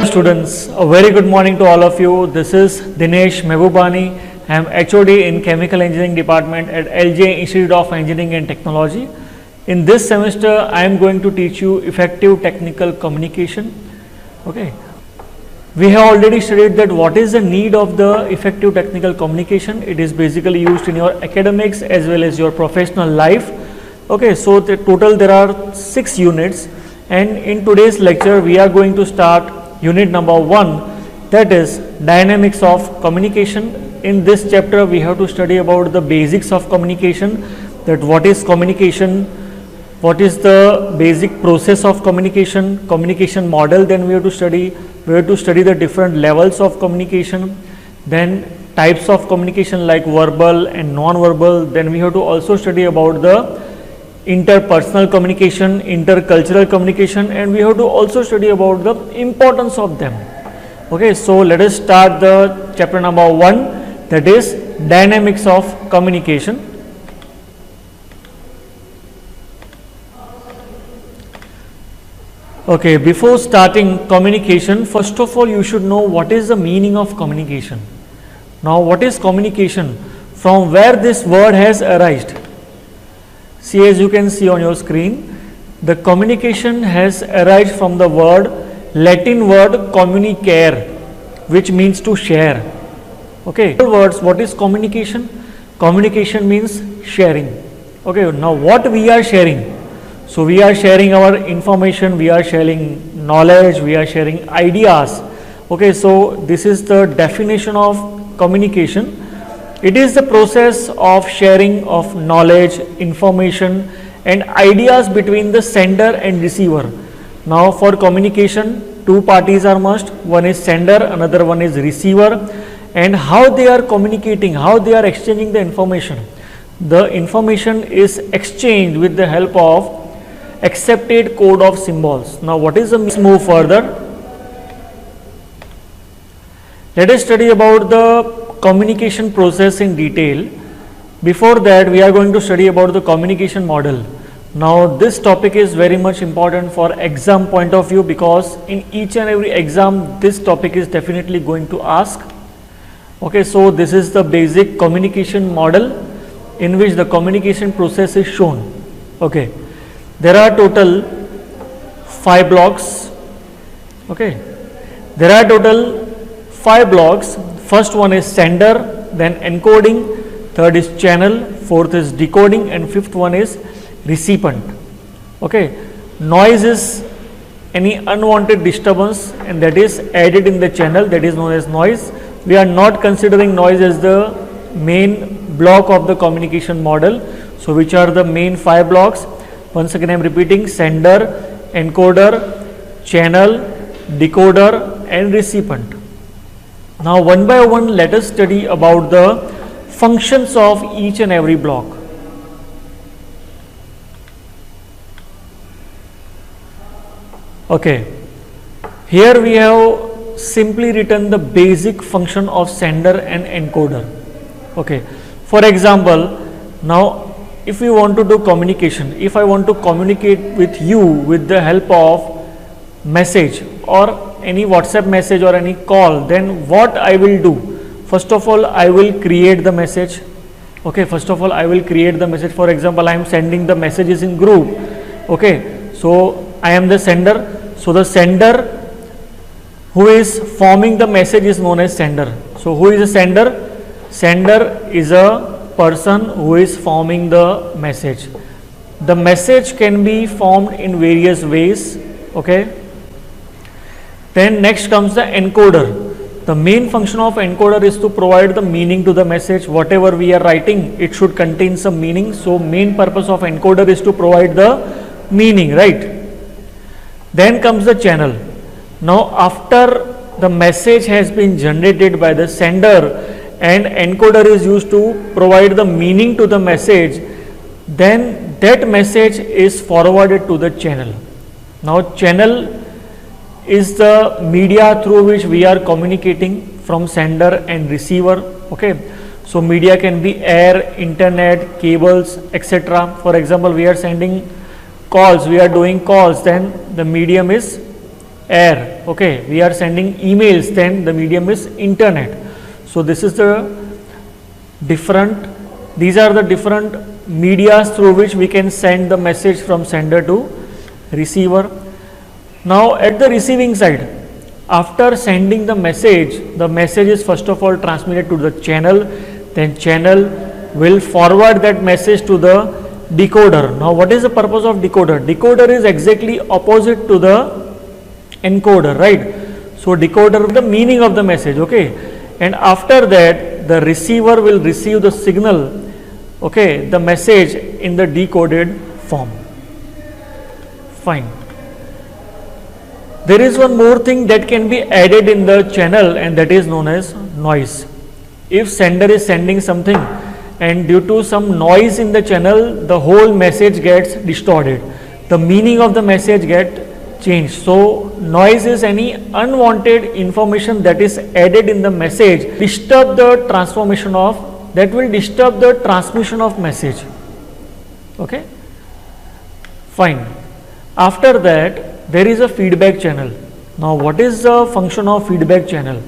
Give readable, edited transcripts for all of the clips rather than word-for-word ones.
students, a very good morning to all of you. This is Dinesh Mehbubani. I am HOD in Chemical Engineering Department at LJIET Institute of Engineering and Technology. In this semester, I am going to teach you effective technical communication. Okay. We have already studied that what is the need of the effective technical communication. It is basically used in your academics as well as your professional life. Okay, so the total there are 6 units. And in today's lecture, we are going to start unit number 1, that is dynamics of communication. In this chapter, we have to study about the basics of communication, that what is communication, what is the basic process of communication, communication model. Then we have to study the different levels of communication, then types of communication like verbal and non-verbal. Then we have to also study about the interpersonal communication, intercultural communication, and we have to also study about the importance of them. Okay, so let us start the chapter number 1, that is dynamics of communication. Okay, before starting communication, first of all you should know what is the meaning of communication. Now, what is communication? From where this word has arisen? See, as you can see on your screen, the communication has arisen from the Latin word communicare, which means to share. Okay, words, what is communication? Communication means sharing. Okay, now what we are sharing? So we are sharing our information, we are sharing knowledge, we are sharing ideas. Okay, so this is the definition of communication. It is the process of sharing of knowledge, information and ideas between the sender and receiver. Now, for communication, 2 parties are must. One is sender, another one is receiver. And how they are communicating, how they are exchanging the information. The information is exchanged with the help of accepted code of symbols. Now, what is the move further? Let us study about the communication process in detail. Before that, we are going to study about the communication model. Now, this topic is very much important for exam point of view, because in each and every exam this topic is definitely going to ask. Okay, so this is the basic communication model in which the communication process is shown. Okay, there are total 5 blocks. Okay, there are total 5 blocks. First one is sender, then encoding, third is channel, fourth is decoding, and fifth one is recipient. Okay, noise is any unwanted disturbance and that is added in the channel, that is known as noise. We are not considering noise as the main block of the communication model. So which are the main 5 blocks? Once again I am repeating: sender, encoder, channel, decoder and recipient. Now, one by one, let us study about the functions of each and every block. Okay, here we have simply written the basic function of sender and encoder. Okay, for example, now if we want to do communication, if I want to communicate with you with the help of message or any WhatsApp message or any call, then what I will do? First of all, I will create the message. Okay, first of all, I will create the message. For example, I am sending the messages in group. Okay, so I am the sender. So the sender who is forming the message is known as sender. So who is a sender? Sender is a person who is forming the message. The message can be formed in various ways. Okay. Then next comes the encoder. The main function of encoder is to provide the meaning to the message. Whatever we are writing, it should contain some meaning. So main purpose of encoder is to provide the meaning, right? Then comes the channel. Now, after the message has been generated by the sender and encoder is used to provide the meaning to the message, then that message is forwarded to the channel. Now, channel is the media through which we are communicating from sender and receiver. Okay, so media can be air, internet, cables, etc. For example, we are sending calls, we are doing calls, then the medium is air. Okay, we are sending emails, then the medium is internet. So this is the these are the different medias through which we can send the message from sender to receiver. Now at the receiving side, after sending the message is first of all transmitted to the channel, then channel will forward that message to the decoder. Now what is the purpose of decoder? Decoder is exactly opposite to the encoder, right? So decoder the meaning of the message, okay, and after that the receiver will receive the signal, okay, the message in the decoded form. Fine. There is one more thing that can be added in the channel, and that is known as noise. If sender is sending something and due to some noise in the channel, the whole message gets distorted, the meaning of the message gets changed. So noise is any unwanted information that is added in the message, disturb the transmission of, that will disturb the transmission of message. Okay, fine. After that there is a feedback channel. Now what is the function of feedback channel?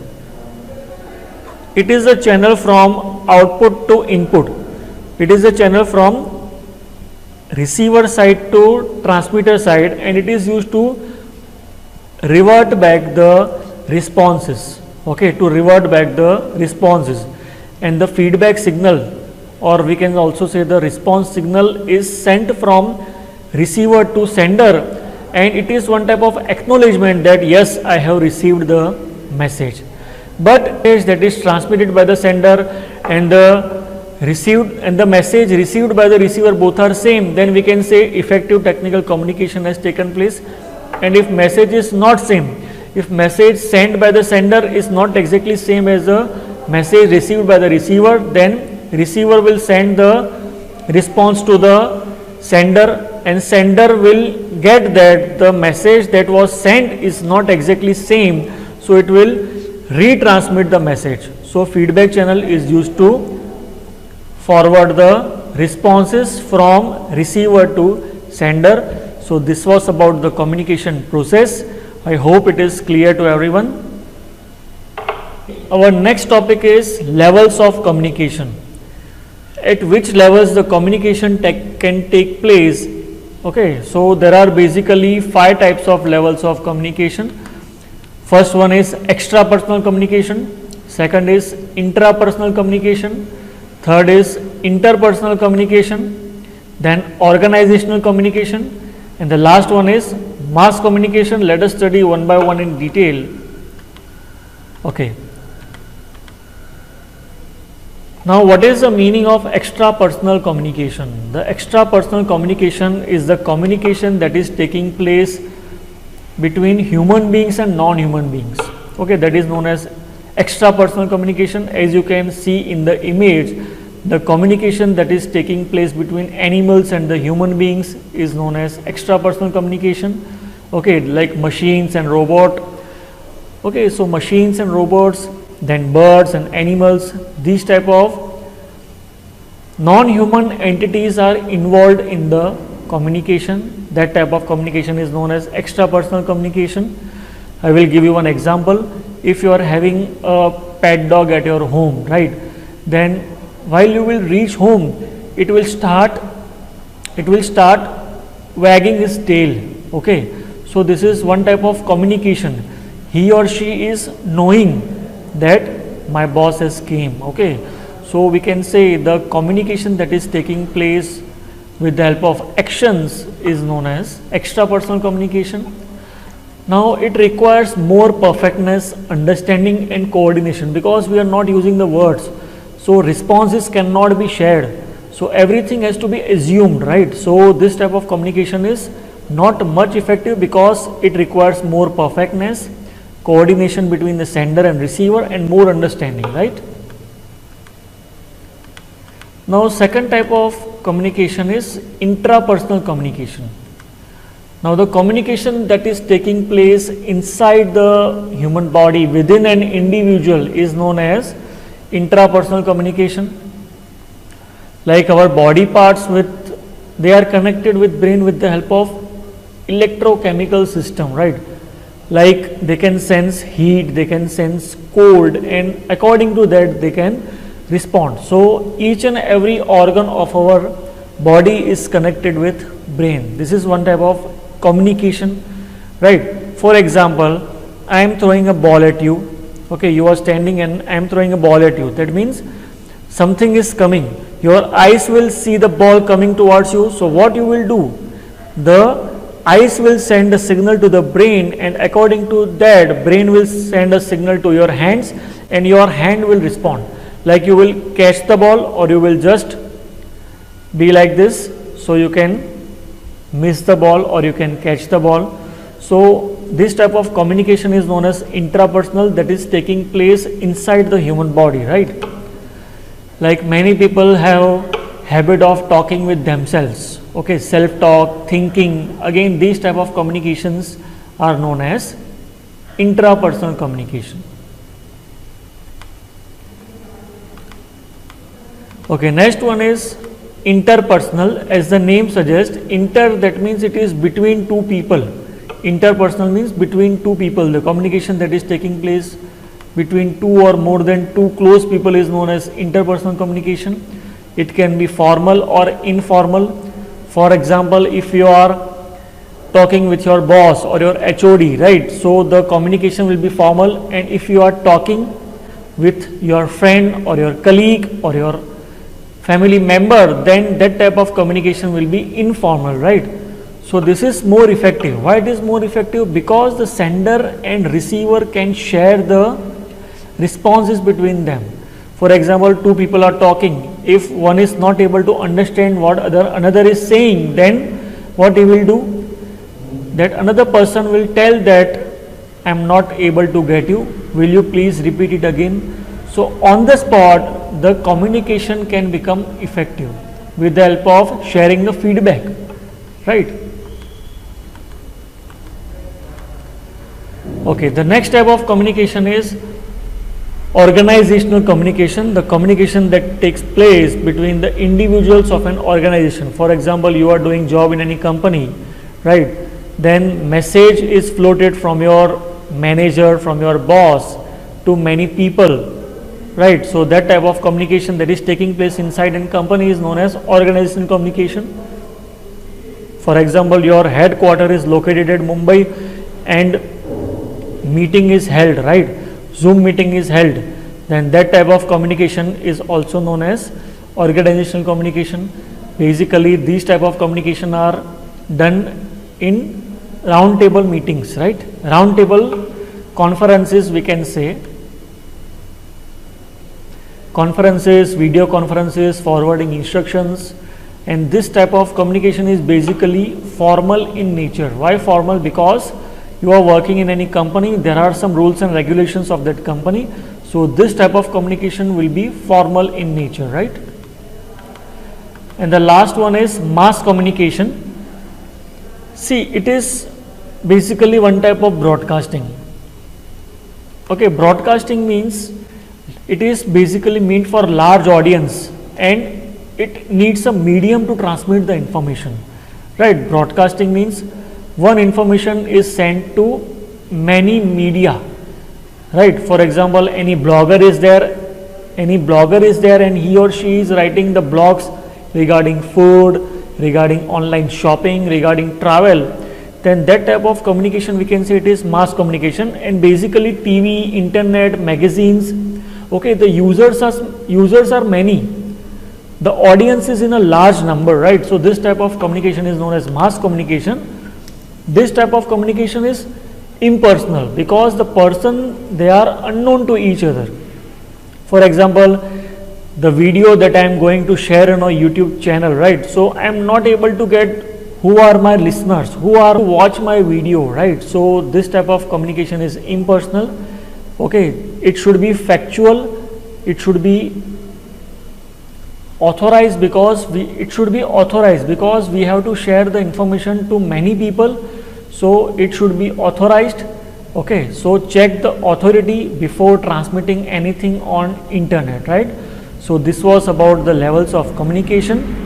It is a channel from output to input. It is a channel from receiver side to transmitter side, and it is used to revert back the responses, okay, to revert back the responses. And the feedback signal, or we can also say the response signal, is sent from receiver to sender, and it is one type of acknowledgement that yes, I have received the message. But that is transmitted by the sender and the received and the message received by the receiver both are same, then we can say effective technical communication has taken place. And if message is not same, if message sent by the sender is not exactly same as the message received by the receiver, then receiver will send the response to the sender, and sender will get that the message that was sent is not exactly same, so it will retransmit the message. So feedback channel is used to forward the responses from receiver to sender. So this was about the communication process. I hope it is clear to everyone. Our next topic is levels of communication. At which levels the communication can take place. Okay, so there are basically 5 types of levels of communication. First one is extrapersonal communication, second is intrapersonal communication, third is interpersonal communication, then organizational communication, and the last one is mass communication. Let us study one by one in detail. Okay. Now what is the meaning of extrapersonal communication? The extrapersonal communication is the communication that is taking place between human beings and non-human beings. Okay, that is known as extrapersonal communication. As you can see in the image, the communication that is taking place between animals and the human beings is known as extrapersonal communication. Okay, like machines and robot. Okay, so machines and robots, then birds and animals, these type of non-human entities are involved in the communication. That type of communication is known as extrapersonal communication. I will give you one example. If you are having a pet dog at your home, right, then while you will reach home, it will start wagging his tail. Okay, so this is one type of communication. He or she is knowing that my boss has came. Okay, so we can say the communication that is taking place with the help of actions is known as extrapersonal communication. Now it requires more perfectness, understanding and coordination, because we are not using the words, so responses cannot be shared, so everything has to be assumed, right? So this type of communication is not much effective because it requires more perfectness, coordination between the sender and receiver, and more understanding, right? Now second type of communication is intrapersonal communication. Now the communication that is taking place inside the human body within an individual is known as intrapersonal communication. Like our body parts, they are connected with brain with the help of electrochemical system, right? like they can sense heat, they can sense cold, and according to that they can respond. So each and every organ of our body is connected with brain. This is one type of communication, right? For example, I am throwing a ball at you. Okay, you are standing and I am throwing a ball at you. That means something is coming. Your eyes will see the ball coming towards you. So what you will do? The eyes will send a signal to the brain, and according to that, brain will send a signal to your hands, and your hand will respond. Like you will catch the ball, or you will just be like this, so you can miss the ball or you can catch the ball. So this type of communication is known as intrapersonal, that is taking place inside the human body, right? Like many people have habit of talking with themselves, okay, self-talk, thinking. Again, these type of communications are known as intrapersonal communication. Okay, next one is interpersonal. As the name suggests, inter, that means it is between two people. Interpersonal means between two people. The communication that is taking place between two or more than two close people is known as interpersonal communication. It can be formal or informal. For example, if you are talking with your boss or your HOD, right? So the communication will be formal, and if you are talking with your friend or your colleague or your family member, then that type of communication will be informal, right? So this is more effective. Why it is more effective? Because the sender and receiver can share the responses between them. For example, two people are talking. If one is not able to understand what another is saying, then what he will do? That another person will tell that I am not able to get you. Will you please repeat it again? So on the spot, the communication can become effective with the help of sharing the feedback, right? Okay, the next type of communication is organizational communication, the communication that takes place between the individuals of an organization. For example, you are doing job in any company, right? Then message is floated from your manager, from your boss to many people, right? So that type of communication that is taking place inside a company is known as organizational communication. For example, your headquarter is located at Mumbai and meeting is held, right? Zoom meeting is held, then that type of communication is also known as organizational communication. Basically, these type of communication are done in round table meetings, right? Round table conferences, we can say. Conferences, video conferences, forwarding instructions, and this type of communication is basically formal in nature. Why formal? Because you are working in any company, there are some rules and regulations of that company. So this type of communication will be formal in nature, right? And the last one is mass communication. See, it is basically one type of broadcasting. Okay, broadcasting means it is basically meant for large audience and it needs a medium to transmit the information, right? Broadcasting means one information is sent to many media, right? For example, any blogger is there and he or she is writing the blogs regarding food, regarding online shopping, regarding travel, then that type of communication we can say it is mass communication. And basically TV, internet, magazines, okay, the users are many, the audience is in a large number, right? So this type of communication is known as mass communication. This type of communication is impersonal because the person, they are unknown to each other. For example, the video that I am going to share on a YouTube channel, right? So I am not able to get who are my listeners, who are to watch my video, right? So this type of communication is impersonal. Okay, it should be factual, it should be authorized because we have to share the information to many people, so it should be authorized. Okay, so check the authority before transmitting anything on internet, right? So this was about the levels of communication.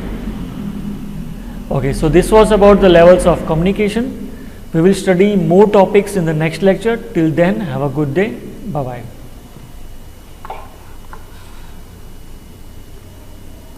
Okay, so this was about the levels of communication. We will study more topics in the next lecture. Till then, have a good day. Bye bye.